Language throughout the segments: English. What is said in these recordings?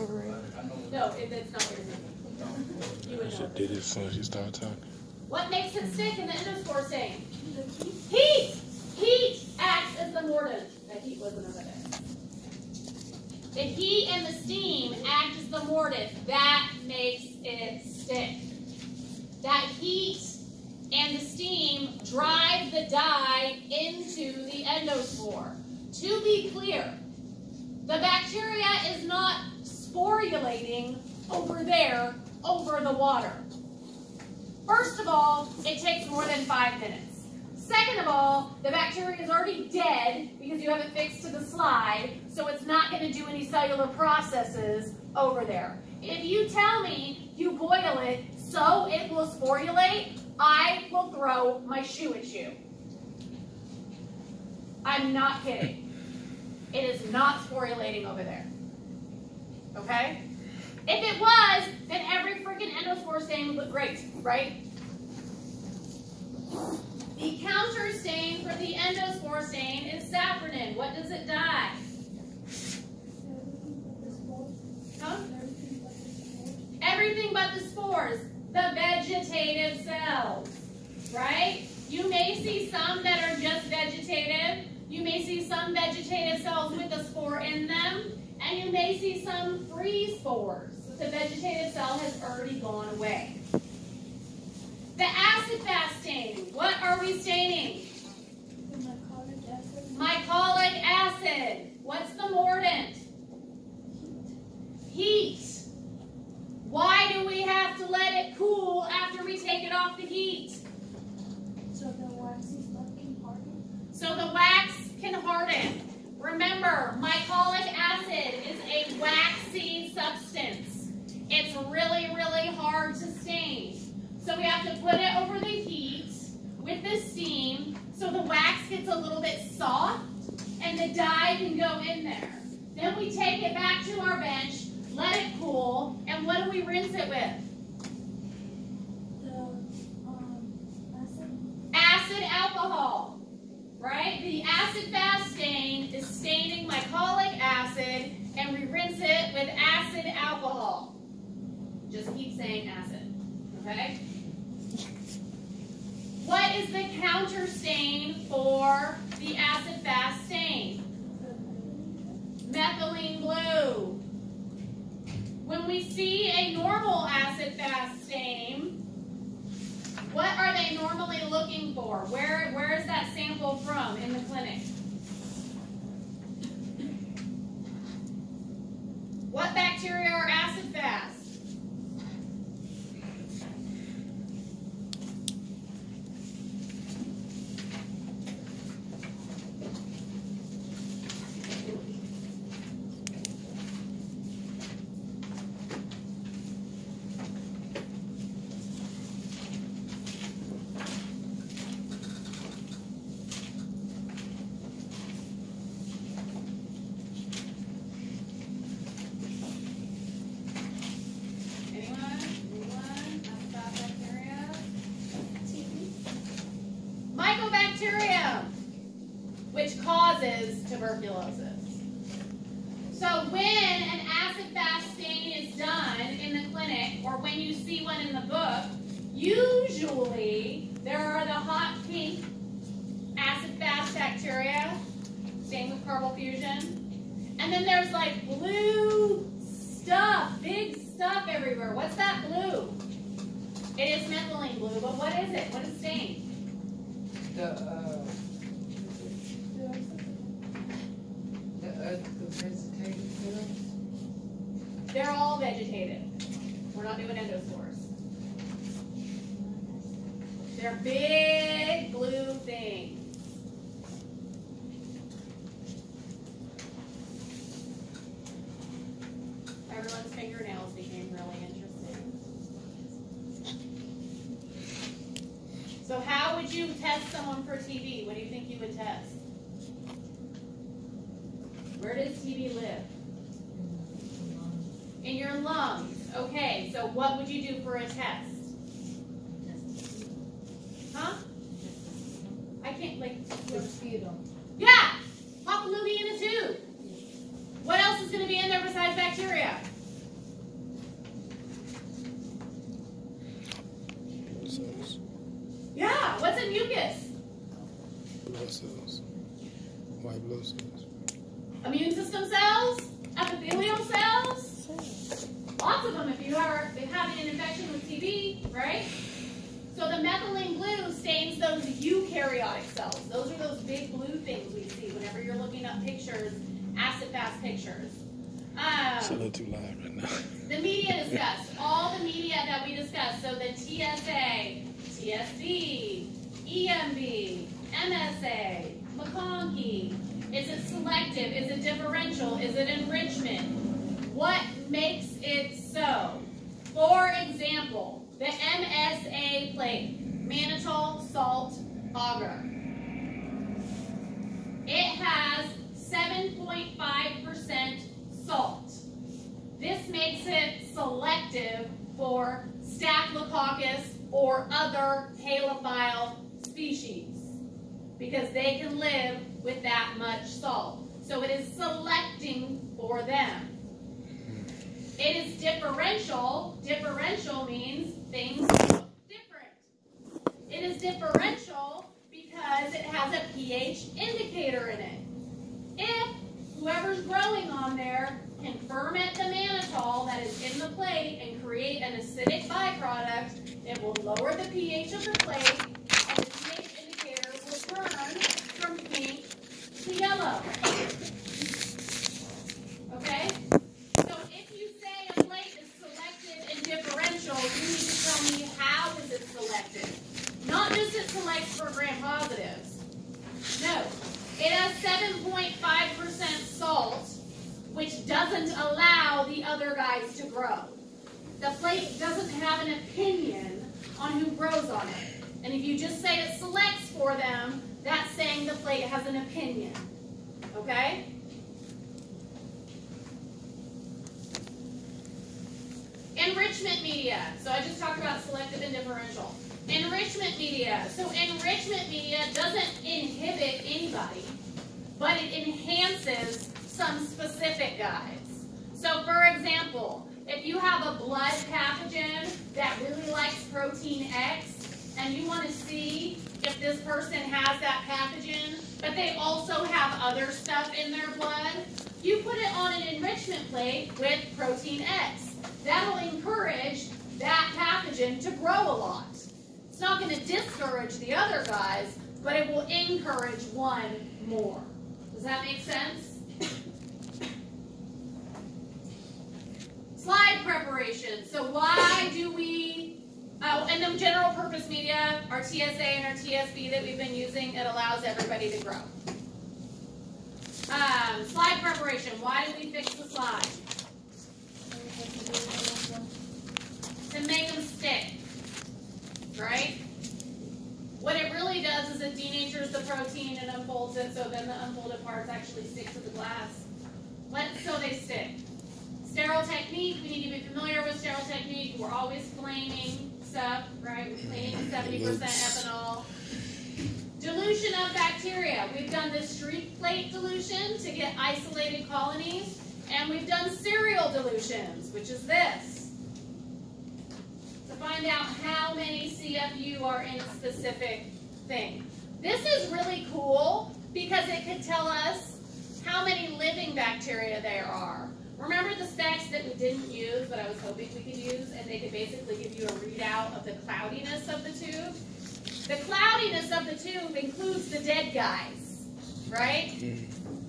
No, that's not what you're thinking. You would know. Did it as soon as she started talking. What makes it stick in the endospore stain? Heat! Heat acts as the mordant. That heat wasn't over there. The heat and the steam act as the mordant. That makes it stick. That heat and the steam drive the dye into the endospore. To be clear, the bacteria is not sporulating over there, over the water. First of all, it takes more than 5 minutes. Second of all, the bacteria is already dead because you haven't fixed to the slide, so it's not going to do any cellular processes over there. If you tell me you boil it so it will sporulate, I will throw my shoe at you. I'm not kidding. It is not sporulating over there. Okay? If it was, then every freaking endospore stain would look great, right? The counter stain for the endospore stain is safranin. What does it dye? Huh? Everything but the spores. The vegetative cells, right? You may see some that are just vegetative. You may see some vegetative cells with a spore in them. And you may see some free spores. The vegetative cell has already gone away. The acid-fast stain. What are we staining? Mycolic acid. Mycolic acid. What's the mordant? Heat. Why do we have to let it cool after we take it off the heat? So the waxy stuff can harden? So the wax can harden. Remember, mycolic acid is a waxy substance. It's really, really hard to stain. So we have to put it over the heat with the steam so the wax gets a little bit soft and the dye can go in there. Then we take it back to our bench, let it cool, and what do we rinse it with? Acid alcohol, right? The acid-fast stain is staining mycolic acid, and we rinse it with acid alcohol. Just keep saying acid, okay? What is the counter stain for the acid-fast stain? Methylene blue. When we see a normal acid-fast stain, what are they normally looking for? Where is that sample from in the clinic? What bacteria are acid-fast? Mycobacterium, which causes tuberculosis. So when an acid-fast stain is done in the clinic, or when you see one in the book, usually there are the hot pink acid-fast bacteria, stained with carbonyl fusion, and then there's like blue stuff, big stuff everywhere. What's that blue? It is methylene blue, but what is it? What is stained? The vegetative cells? They're all vegetative. We're not doing endospores. They're big blue things. Everyone's fingernails became really interesting. So how would you test someone for TB? What do you think you would test? Where does TB live? In your lungs. Okay, so what would you do for a test? Huh? I can't, like... Mosquito. Yeah! Pop a movie in a tube. What else is going to be in there besides bacteria? White blood cells. Immune system cells, epithelial cells, lots of them if you are having an infection with TB, right? So the methylene blue stains those eukaryotic cells. Those are those big blue things we see whenever you're looking up pictures, acid-fast pictures. It's a little too loud right now. The media discussed, all the media that we discussed, so the TSA, TSB, EMB, MSA, McConkey. Is it selective? Is it differential? Is it enrichment? What makes it so? For example, the MSA plate, mannitol salt agar. It has 7.5% salt. This makes it selective for Staphylococcus or other halophile species because they can live with that much salt. So it is selecting for them. It is differential. Differential means things look different. It is differential because it has a pH indicator in it. If whoever's growing on there can ferment the mannitol that is in the plate and create an acidic byproduct, it will lower the pH of the plate and the pH indicator will turn from pink to yellow. Okay? So if you say a plate is selective and differential, you need to tell me how is it selective. Not just it selects for gram-positives. No. It has 7.5% salt, which doesn't allow the other guys to grow. The plate doesn't have an opinion on who grows on it. And if you just say it selects for them, that's saying the plate has an opinion. Okay? Enrichment media. So I just talked about selective and differential. Enrichment media. So enrichment media doesn't inhibit anybody, but it enhances some specific guys. So for example, if you have a blood pathogen that really likes protein X, and you want to see if this person has that pathogen, but they also have other stuff in their blood, you put it on an enrichment plate with protein X. That'll encourage that pathogen to grow a lot. It's not going to discourage the other guys, but it will encourage one more. Does that make sense? Slide preparation. So why do we, and the general purpose media, our TSA and our TSB that we've been using, it allows everybody to grow. Slide preparation. Why do we fix the slide? To make them stick, right? What it really does is it denatures the protein and unfolds it, so then the unfolded parts actually stick to the glass. So they stick. Sterile technique, we need to be familiar with sterile technique. We're always flaming stuff, right? We're cleaning 70% ethanol. Dilution of bacteria. We've done the streak plate dilution to get isolated colonies, and we've done serial dilutions, which is this, to find out how many CFU are in a specific thing. This is really cool because it could tell us how many living bacteria there are. Remember the specs that we didn't use, but I was hoping we could use, and they could basically give you a readout of the cloudiness of the tube? The cloudiness of the tube includes the dead guys, right?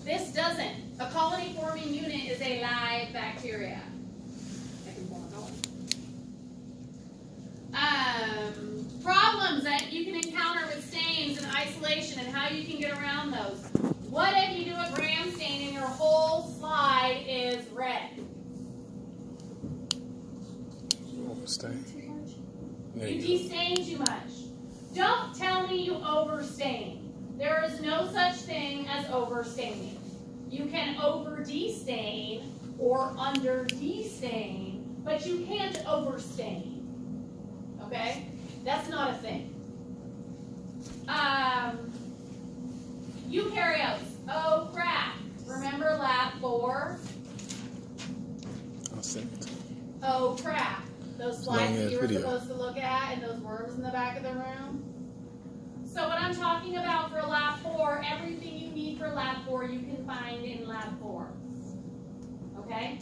This doesn't. A colony-forming unit is a live bacteria. Problems that you can encounter with stains and isolation and how you can get around those. What if you do a gram stain and your whole slide is red? Overstain. You destain too much. Don't tell me you overstain. There is no such thing as overstaining. You can over-destain or under-destain, but you can't overstain. Okay? That's not a thing. Eukaryotes. Oh, crap. Remember lab 4? I'll send it. Oh, crap. Those slides that you were video. supposed to look at and those worms in the back of the room. So what I'm talking about for lab 4, everything you need for lab you can find in lab 4. Okay?